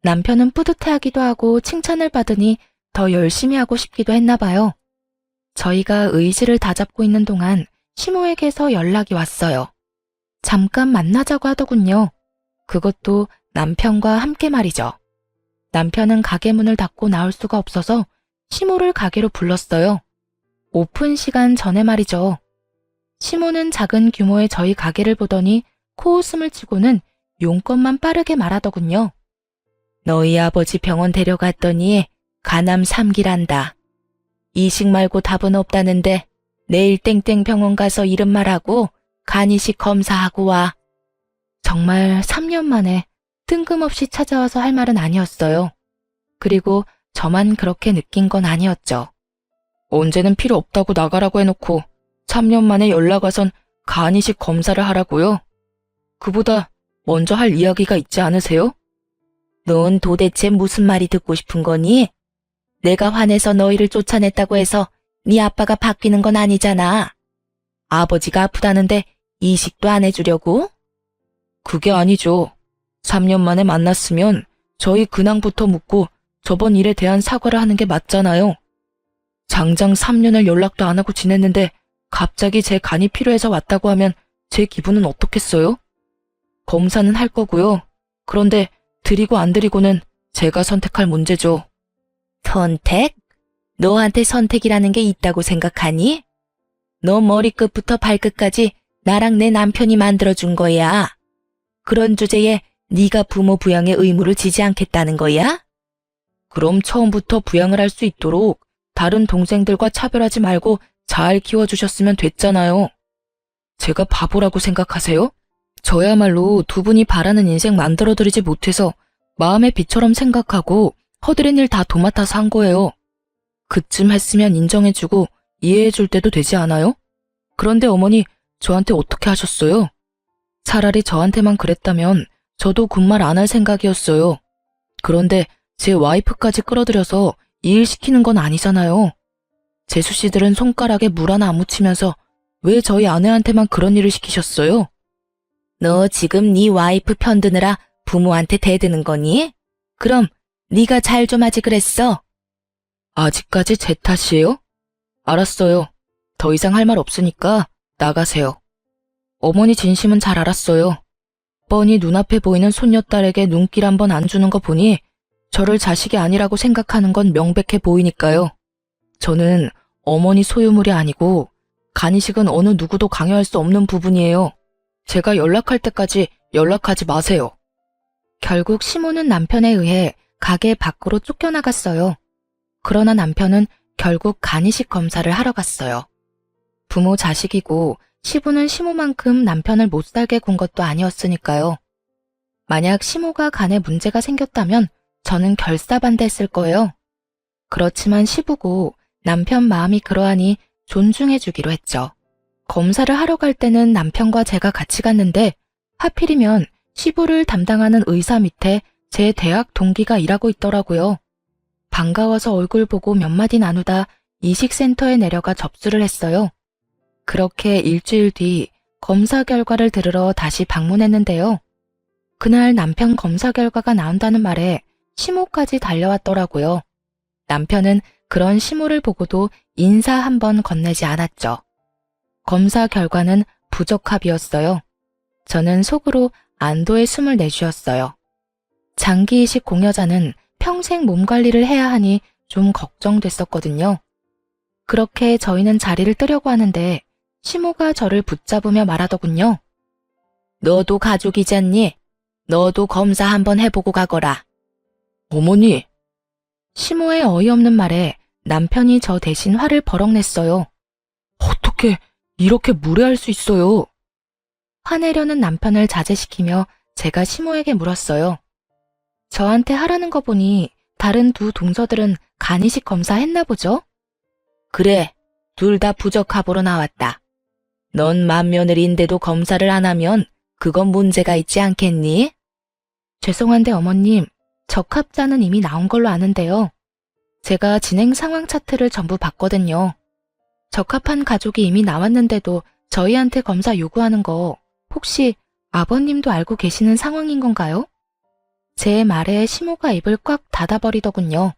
남편은 뿌듯해하기도 하고 칭찬을 받으니 더 열심히 하고 싶기도 했나 봐요. 저희가 의지를 다잡고 있는 동안 시모에게서 연락이 왔어요. 잠깐 만나자고 하더군요. 그것도 남편과 함께 말이죠. 남편은 가게 문을 닫고 나올 수가 없어서 시모를 가게로 불렀어요. 오픈 시간 전에 말이죠. 시모는 작은 규모의 저희 가게를 보더니 코웃음을 치고는 용건만 빠르게 말하더군요. 너희 아버지 병원 데려갔더니 간암 3기란다. 이식 말고 답은 없다는데 내일 땡땡 병원 가서 이름 말하고 간이식 검사하고 와. 정말 3년 만에 뜬금없이 찾아와서 할 말은 아니었어요. 그리고 저만 그렇게 느낀 건 아니었죠. 언제는 필요 없다고 나가라고 해놓고 3년 만에 연락 와선 간이식 검사를 하라고요? 그보다 먼저 할 이야기가 있지 않으세요? 넌 도대체 무슨 말이 듣고 싶은 거니? 내가 화내서 너희를 쫓아냈다고 해서 네 아빠가 바뀌는 건 아니잖아. 아버지가 아프다는데 이식도 안 해주려고? 그게 아니죠. 3년 만에 만났으면 저희 근황부터 묻고 저번 일에 대한 사과를 하는 게 맞잖아요. 장장 3년을 연락도 안 하고 지냈는데 갑자기 제 간이 필요해서 왔다고 하면 제 기분은 어떻겠어요? 검사는 할 거고요. 그런데 드리고 안 드리고는 제가 선택할 문제죠. 선택? 너한테 선택이라는 게 있다고 생각하니? 너 머리끝부터 발끝까지 나랑 내 남편이 만들어준 거야. 그런 주제에 네가 부모 부양의 의무를 지지 않겠다는 거야? 그럼 처음부터 부양을 할 수 있도록 다른 동생들과 차별하지 말고 잘 키워주셨으면 됐잖아요. 제가 바보라고 생각하세요? 저야말로 두 분이 바라는 인생 만들어드리지 못해서 마음의 비처럼 생각하고 허드렛 일 다 도맡아서 한 거예요. 그쯤 했으면 인정해주고 이해해줄 때도 되지 않아요? 그런데 어머니 저한테 어떻게 하셨어요? 차라리 저한테만 그랬다면 저도 군말 안 할 생각이었어요. 그런데 제 와이프까지 끌어들여서 이 일 시키는 건 아니잖아요. 재수 씨들은 손가락에 물 하나 안 묻히면서 왜 저희 아내한테만 그런 일을 시키셨어요? 너 지금 네 와이프 편드느라 부모한테 대드는 거니? 그럼 네가 잘 좀 하지 그랬어? 아직까지 제 탓이에요? 알았어요. 더 이상 할 말 없으니까 나가세요. 어머니 진심은 잘 알았어요. 뻔히 눈앞에 보이는 손녀딸에게 눈길 한번 안 주는 거 보니 저를 자식이 아니라고 생각하는 건 명백해 보이니까요. 저는 어머니 소유물이 아니고 간이식은 어느 누구도 강요할 수 없는 부분이에요. 제가 연락할 때까지 연락하지 마세요. 결국 시모는 남편에 의해 가게 밖으로 쫓겨나갔어요. 그러나 남편은 결국 간이식 검사를 하러 갔어요. 부모 자식이고 시부는 시모만큼 남편을 못 살게 군 것도 아니었으니까요. 만약 시모가 간에 문제가 생겼다면 저는 결사반대했을 거예요. 그렇지만 시부고 남편 마음이 그러하니 존중해주기로 했죠. 검사를 하러 갈 때는 남편과 제가 같이 갔는데 하필이면 시부를 담당하는 의사 밑에 제 대학 동기가 일하고 있더라고요. 반가워서 얼굴 보고 몇 마디 나누다 이식센터에 내려가 접수를 했어요. 그렇게 일주일 뒤 검사 결과를 들으러 다시 방문했는데요. 그날 남편 검사 결과가 나온다는 말에 시모까지 달려왔더라고요. 남편은 그런 시모를 보고도 인사 한 번 건네지 않았죠. 검사 결과는 부적합이었어요. 저는 속으로 안도의 숨을 내쉬었어요. 장기 이식 공여자는 평생 몸 관리를 해야 하니 좀 걱정됐었거든요. 그렇게 저희는 자리를 뜨려고 하는데 시모가 저를 붙잡으며 말하더군요. 너도 가족이잖니? 너도 검사 한번 해보고 가거라. 어머니! 시모의 어이없는 말에 남편이 저 대신 화를 버럭 냈어요. 어떻게 이렇게 무례할 수 있어요? 화내려는 남편을 자제시키며 제가 시모에게 물었어요. 저한테 하라는 거 보니 다른 두 동서들은 간이식 검사 했나 보죠? 그래, 둘 다 부적합으로 나왔다. 넌 맏며느리인데도 검사를 안 하면 그건 문제가 있지 않겠니? 죄송한데 어머님, 적합자는 이미 나온 걸로 아는데요. 제가 진행 상황 차트를 전부 봤거든요. 적합한 가족이 이미 나왔는데도 저희한테 검사 요구하는 거 혹시 아버님도 알고 계시는 상황인 건가요? 제 말에 시모가 입을 꽉 닫아버리더군요.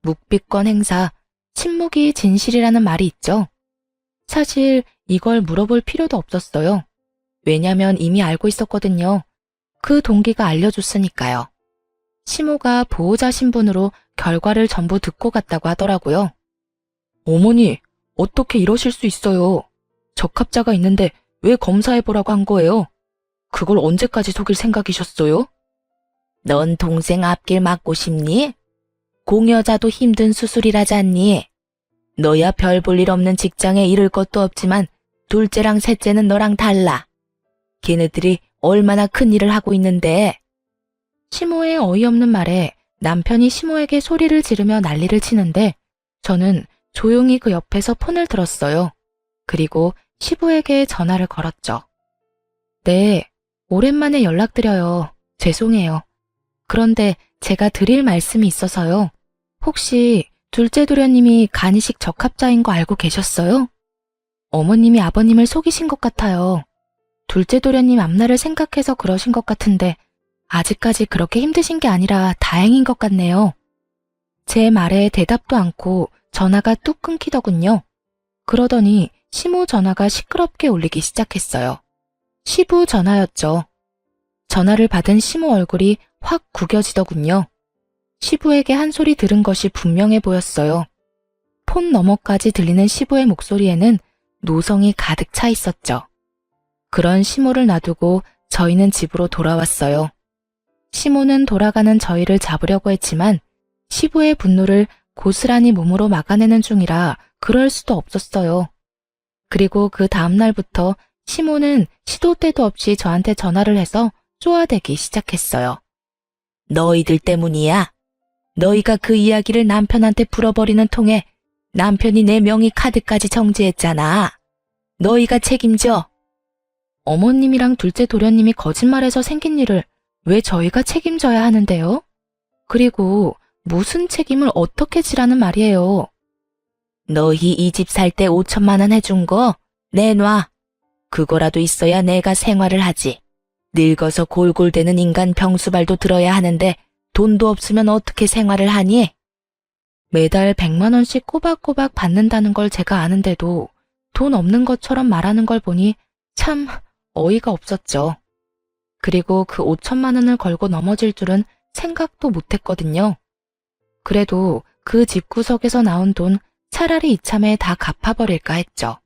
묵비권 행사, 침묵이 진실이라는 말이 있죠. 사실 이걸 물어볼 필요도 없었어요. 왜냐면 이미 알고 있었거든요. 그 동기가 알려줬으니까요. 시모가 보호자 신분으로 결과를 전부 듣고 갔다고 하더라고요. 어머니, 어떻게 이러실 수 있어요? 적합자가 있는데 왜 검사해보라고 한 거예요? 그걸 언제까지 속일 생각이셨어요? 넌 동생 앞길 막고 싶니? 공여자도 힘든 수술이라잖니. 너야 별 볼 일 없는 직장에 이를 것도 없지만 둘째랑 셋째는 너랑 달라. 걔네들이 얼마나 큰 일을 하고 있는데. 시모의 어이없는 말에 남편이 시모에게 소리를 지르며 난리를 치는데 저는 조용히 그 옆에서 폰을 들었어요. 그리고 시부에게 전화를 걸었죠. 네, 오랜만에 연락드려요. 죄송해요. 그런데 제가 드릴 말씀이 있어서요. 혹시 둘째 도련님이 간이식 적합자인 거 알고 계셨어요? 어머님이 아버님을 속이신 것 같아요. 둘째 도련님 앞날을 생각해서 그러신 것 같은데 아직까지 그렇게 힘드신 게 아니라 다행인 것 같네요. 제 말에 대답도 않고 전화가 뚝 끊기더군요. 그러더니 시모 전화가 시끄럽게 울리기 시작했어요. 시부 전화였죠. 전화를 받은 시모 얼굴이 확 구겨지더군요. 시부에게 한 소리 들은 것이 분명해 보였어요. 폰 너머까지 들리는 시부의 목소리에는 노성이 가득 차 있었죠. 그런 시모를 놔두고 저희는 집으로 돌아왔어요. 시모는 돌아가는 저희를 잡으려고 했지만 시부의 분노를 고스란히 몸으로 막아내는 중이라 그럴 수도 없었어요. 그리고 그 다음 날부터 시모는 시도 때도 없이 저한테 전화를 해서 쪼아대기 시작했어요. 너희들 때문이야. 너희가 그 이야기를 남편한테 풀어버리는 통에 남편이 내 명의 카드까지 정지했잖아. 너희가 책임져. 어머님이랑 둘째 도련님이 거짓말해서 생긴 일을 왜 저희가 책임져야 하는데요? 그리고 무슨 책임을 어떻게 지라는 말이에요? 너희 이 집 살 때 5천만 원 해준 거 내놔. 그거라도 있어야 내가 생활을 하지. 늙어서 골골대는 인간 병수발도 들어야 하는데 돈도 없으면 어떻게 생활을 하니? 매달 100만 원씩 꼬박꼬박 받는다는 걸 제가 아는데도 돈 없는 것처럼 말하는 걸 보니 참 어이가 없었죠. 그리고 그 5천만 원을 걸고 넘어질 줄은 생각도 못했거든요. 그래도 그 집구석에서 나온 돈 차라리 이참에 다 갚아버릴까 했죠.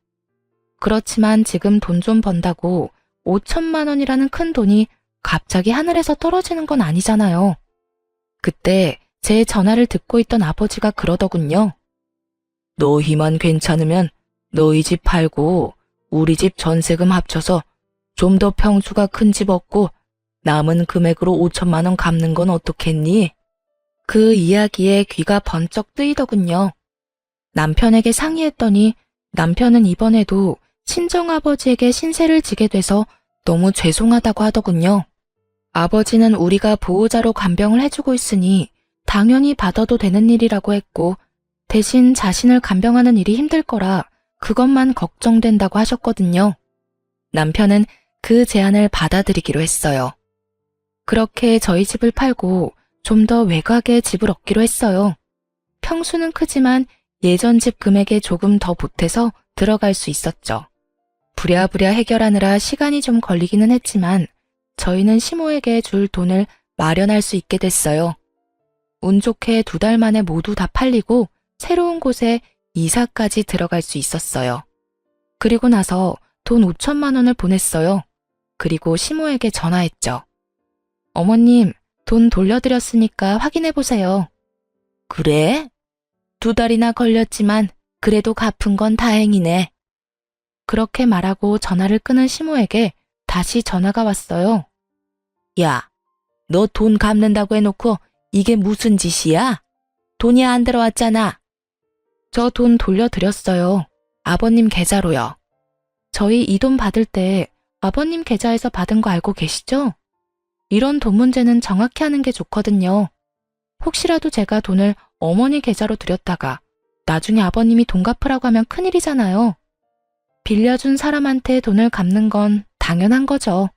그렇지만 지금 돈 좀 번다고 5천만 원이라는 큰 돈이 갑자기 하늘에서 떨어지는 건 아니잖아요. 그때 제 전화를 듣고 있던 아버지가 그러더군요. 너희만 괜찮으면 너희 집 팔고 우리 집 전세금 합쳐서 좀 더 평수가 큰 집 얻고 남은 금액으로 5천만 원 갚는 건 어떻겠니? 그 이야기에 귀가 번쩍 뜨이더군요. 남편에게 상의했더니 남편은 이번에도 친정아버지에게 신세를 지게 돼서 너무 죄송하다고 하더군요. 아버지는 우리가 보호자로 간병을 해주고 있으니 당연히 받아도 되는 일이라고 했고 대신 자신을 간병하는 일이 힘들 거라 그것만 걱정된다고 하셨거든요. 남편은 그 제안을 받아들이기로 했어요. 그렇게 저희 집을 팔고 좀 더 외곽에 집을 얻기로 했어요. 평수는 크지만 예전 집 금액에 조금 더 보태서 들어갈 수 있었죠. 부랴부랴 해결하느라 시간이 좀 걸리기는 했지만 저희는 시모에게 줄 돈을 마련할 수 있게 됐어요. 운 좋게 2달 만에 모두 다 팔리고 새로운 곳에 이사까지 들어갈 수 있었어요. 그리고 나서 돈 5천만 원을 보냈어요. 그리고 시모에게 전화했죠. 어머님, 돈 돌려드렸으니까 확인해보세요. 그래? 2달이나 걸렸지만 그래도 갚은 건 다행이네. 그렇게 말하고 전화를 끊은 시모에게 다시 전화가 왔어요. 야, 너 돈 갚는다고 해놓고 이게 무슨 짓이야? 돈이 안 들어왔잖아. 저 돈 돌려드렸어요. 아버님 계좌로요. 저희 이 돈 받을 때 아버님 계좌에서 받은 거 알고 계시죠? 이런 돈 문제는 정확히 하는 게 좋거든요. 혹시라도 제가 돈을 어머니 계좌로 드렸다가 나중에 아버님이 돈 갚으라고 하면 큰일이잖아요. 빌려준 사람한테 돈을 갚는 건 당연한 거죠.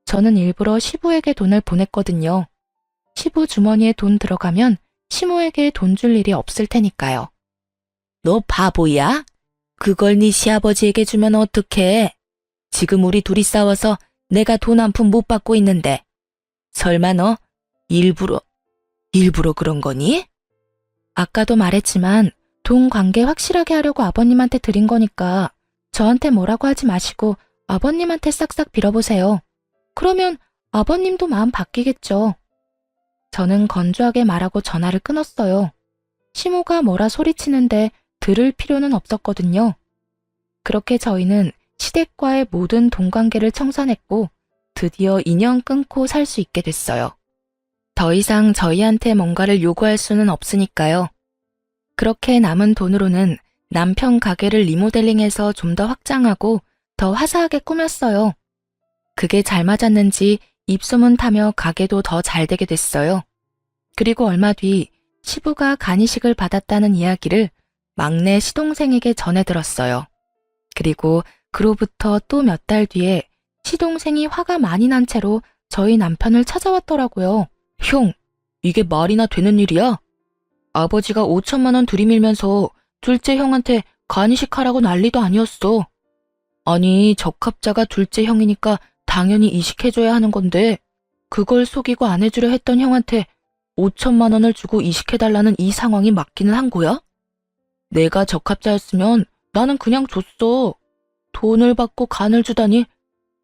저는 일부러 시부에게 돈을 보냈거든요. 시부 주머니에 돈 들어가면 시모에게 돈 줄 일이 없을 테니까요. 너 바보야? 그걸 네 시아버지에게 주면 어떡해? 지금 우리 둘이 싸워서 내가 돈 한 푼 못 받고 있는데. 설마 너 일부러 그런 거니? 아까도 말했지만 돈 관계 확실하게 하려고 아버님한테 드린 거니까 저한테 뭐라고 하지 마시고 아버님한테 싹싹 빌어보세요. 그러면 아버님도 마음 바뀌겠죠. 저는 건조하게 말하고 전화를 끊었어요. 시모가 뭐라 소리치는데 들을 필요는 없었거든요. 그렇게 저희는 시댁과의 모든 돈 관계를 청산했고 드디어 인연 끊고 살 수 있게 됐어요. 더 이상 저희한테 뭔가를 요구할 수는 없으니까요. 그렇게 남은 돈으로는 남편 가게를 리모델링해서 좀 더 확장하고 더 화사하게 꾸몄어요. 그게 잘 맞았는지 입소문 타며 가게도 더 잘 되게 됐어요. 그리고 얼마 뒤 시부가 간이식을 받았다는 이야기를 막내 시동생에게 전해 들었어요. 그리고 그로부터 또 몇 달 뒤에 시동생이 화가 많이 난 채로 저희 남편을 찾아왔더라고요. 형, 이게 말이나 되는 일이야? 아버지가 5천만 원 들이밀면서 둘째 형한테 간이식 하라고 난리도 아니었어. 아니, 적합자가 둘째 형이니까 당연히 이식해줘야 하는 건데 그걸 속이고 안 해주려 했던 형한테 5천만 원을 주고 이식해달라는 이 상황이 맞기는 한 거야? 내가 적합자였으면 나는 그냥 줬어. 돈을 받고 간을 주다니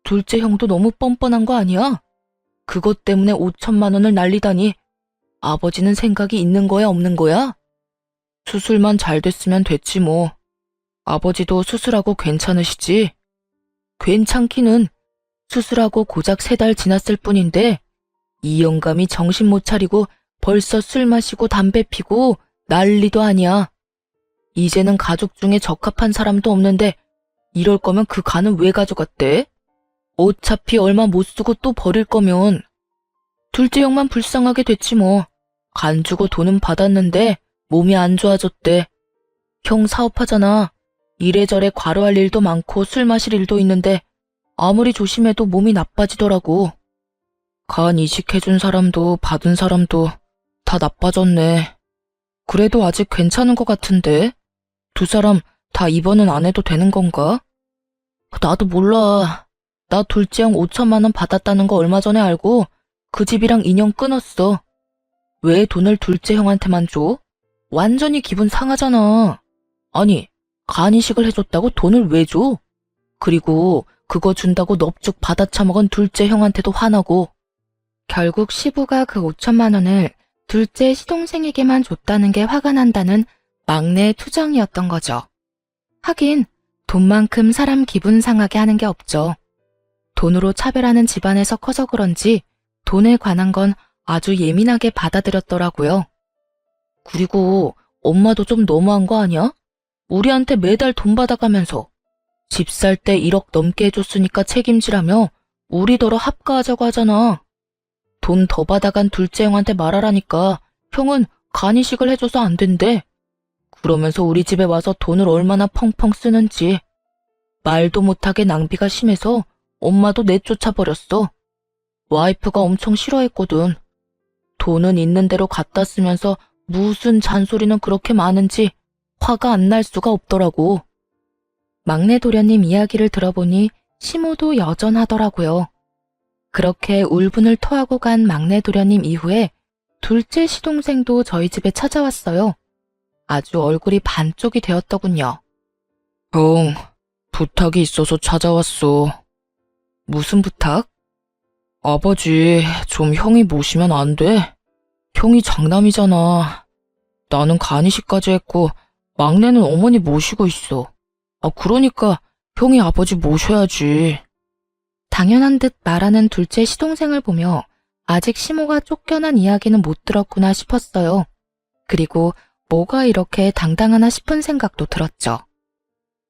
둘째 형도 너무 뻔뻔한 거 아니야? 그것 때문에 5천만 원을 날리다니 아버지는 생각이 있는 거야 없는 거야? 수술만 잘 됐으면 됐지 뭐. 아버지도 수술하고 괜찮으시지? 괜찮기는 수술하고 고작 3달 지났을 뿐인데 이 영감이 정신 못 차리고 벌써 술 마시고 담배 피고 난리도 아니야. 이제는 가족 중에 적합한 사람도 없는데 이럴 거면 그 간은 왜 가져갔대? 어차피 얼마 못 쓰고 또 버릴 거면. 둘째 형만 불쌍하게 됐지 뭐. 간 주고 돈은 받았는데 몸이 안 좋아졌대. 형 사업하잖아. 이래저래 과로할 일도 많고 술 마실 일도 있는데 아무리 조심해도 몸이 나빠지더라고. 간 이식해준 사람도 받은 사람도 다 나빠졌네. 그래도 아직 괜찮은 것 같은데? 두 사람 다 입원은 안 해도 되는 건가? 나도 몰라. 나 둘째 형 5천만 원 받았다는 거 얼마 전에 알고 그 집이랑 인연 끊었어. 왜 돈을 둘째 형한테만 줘? 완전히 기분 상하잖아. 아니, 간이식을 해줬다고 돈을 왜 줘? 그리고 그거 준다고 넙죽 받아쳐먹은 둘째 형한테도 화나고. 결국 시부가 그 5천만 원을 둘째 시동생에게만 줬다는 게 화가 난다는 막내의 투정이었던 거죠. 하긴 돈만큼 사람 기분 상하게 하는 게 없죠. 돈으로 차별하는 집안에서 커서 그런지 돈에 관한 건 아주 예민하게 받아들였더라고요. 그리고 엄마도 좀 너무한 거 아니야? 우리한테 매달 돈 받아가면서 집 살 때 1억 넘게 해줬으니까 책임지라며 우리더러 합가하자고 하잖아. 돈 더 받아간 둘째 형한테 말하라니까 형은 간이식을 해줘서 안 된대. 그러면서 우리 집에 와서 돈을 얼마나 펑펑 쓰는지. 말도 못하게 낭비가 심해서 엄마도 내쫓아버렸어. 와이프가 엄청 싫어했거든. 돈은 있는 대로 갖다 쓰면서 무슨 잔소리는 그렇게 많은지 화가 안 날 수가 없더라고. 막내 도련님 이야기를 들어보니 시모도 여전하더라고요. 그렇게 울분을 토하고 간 막내 도련님 이후에 둘째 시동생도 저희 집에 찾아왔어요. 아주 얼굴이 반쪽이 되었더군요. 형, 부탁이 있어서 찾아왔어. 무슨 부탁? 아버지, 좀 형이 모시면 안 돼? 형이 장남이잖아. 나는 간이식까지 했고 막내는 어머니 모시고 있어. 그러니까 형이 아버지 모셔야지. 당연한 듯 말하는 둘째 시동생을 보며 아직 시모가 쫓겨난 이야기는 못 들었구나 싶었어요. 그리고 뭐가 이렇게 당당하나 싶은 생각도 들었죠.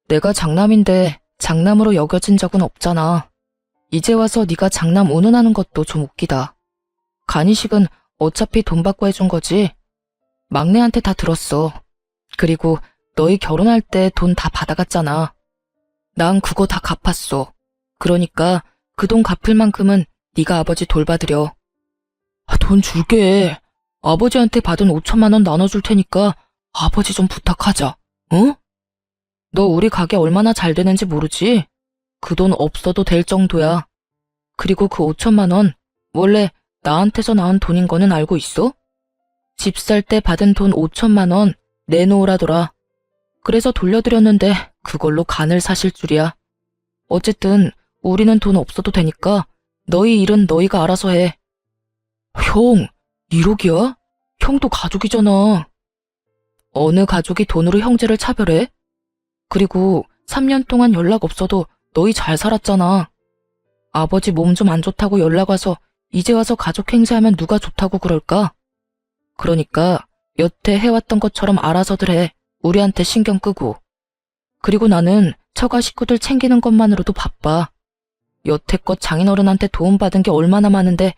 내가 장남인데 장남으로 여겨진 적은 없잖아. 이제 와서 네가 장남 운운하는 것도 좀 웃기다. 간이식은 어차피 돈 받고 해준 거지. 막내한테 다 들었어. 그리고 너희 결혼할 때 돈 다 받아갔잖아. 난 그거 다 갚았어. 그러니까 그 돈 갚을 만큼은 네가 아버지 돌봐드려. 돈 줄게. 아버지한테 받은 5천만 원 나눠줄 테니까 아버지 좀 부탁하자. 응? 너 우리 가게 얼마나 잘 되는지 모르지? 그 돈 없어도 될 정도야. 그리고 그 5천만 원 원래 나한테서 나온 돈인 거는 알고 있어? 집 살 때 받은 돈 5천만 원 내놓으라더라. 그래서 돌려드렸는데 그걸로 간을 사실 줄이야. 어쨌든 우리는 돈 없어도 되니까 너희 일은 너희가 알아서 해. 형, 1억이야? 형도 가족이잖아. 어느 가족이 돈으로 형제를 차별해? 그리고 3년 동안 연락 없어도 너희 잘 살았잖아. 아버지 몸 좀 안 좋다고 연락 와서 이제 와서 가족 행세하면 누가 좋다고 그럴까? 그러니까 여태 해왔던 것처럼 알아서들 해. 우리한테 신경 끄고. 그리고 나는 처가 식구들 챙기는 것만으로도 바빠. 여태껏 장인어른한테 도움받은 게 얼마나 많은데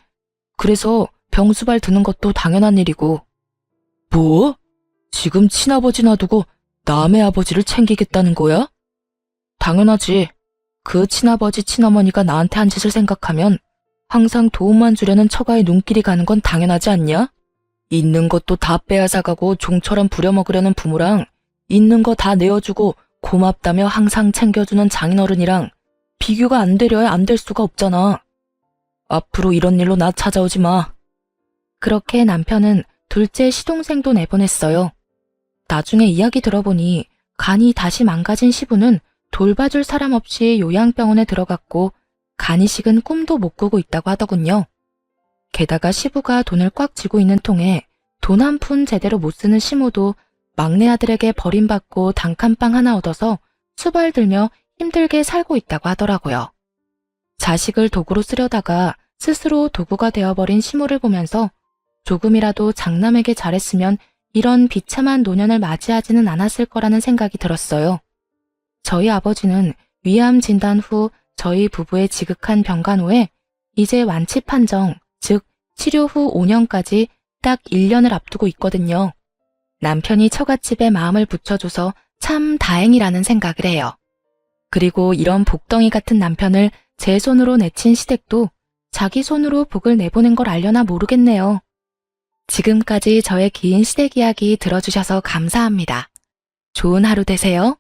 그래서 병수발 드는 것도 당연한 일이고. 뭐? 지금 친아버지 놔두고 남의 아버지를 챙기겠다는 거야? 당연하지. 그 친아버지 친어머니가 나한테 한 짓을 생각하면 항상 도움만 주려는 처가의 눈길이 가는 건 당연하지 않냐? 있는 것도 다 빼앗아가고 종처럼 부려먹으려는 부모랑 있는 거 다 내어주고 고맙다며 항상 챙겨주는 장인어른이랑 비교가 안 되려야 안 될 수가 없잖아. 앞으로 이런 일로 나 찾아오지 마. 그렇게 남편은 둘째 시동생도 내보냈어요. 나중에 이야기 들어보니 간이 다시 망가진 시부는 돌봐줄 사람 없이 요양병원에 들어갔고 간 이식은 꿈도 못 꾸고 있다고 하더군요. 게다가 시부가 돈을 꽉 쥐고 있는 통에 돈 한 푼 제대로 못 쓰는 시모도 막내 아들에게 버림받고 단칸방 하나 얻어서 수발들며 힘들게 살고 있다고 하더라고요. 자식을 도구로 쓰려다가 스스로 도구가 되어버린 시모를 보면서 조금이라도 장남에게 잘했으면 이런 비참한 노년을 맞이하지는 않았을 거라는 생각이 들었어요. 저희 아버지는 위암 진단 후 저희 부부의 지극한 병간 후에 이제 완치 판정, 즉 치료 후 5년까지 딱 1년을 앞두고 있거든요. 남편이 처갓집에 마음을 붙여줘서 참 다행이라는 생각을 해요. 그리고 이런 복덩이 같은 남편을 제 손으로 내친 시댁도 자기 손으로 복을 내보낸 걸 알려나 모르겠네요. 지금까지 저의 긴 시댁 이야기 들어주셔서 감사합니다. 좋은 하루 되세요.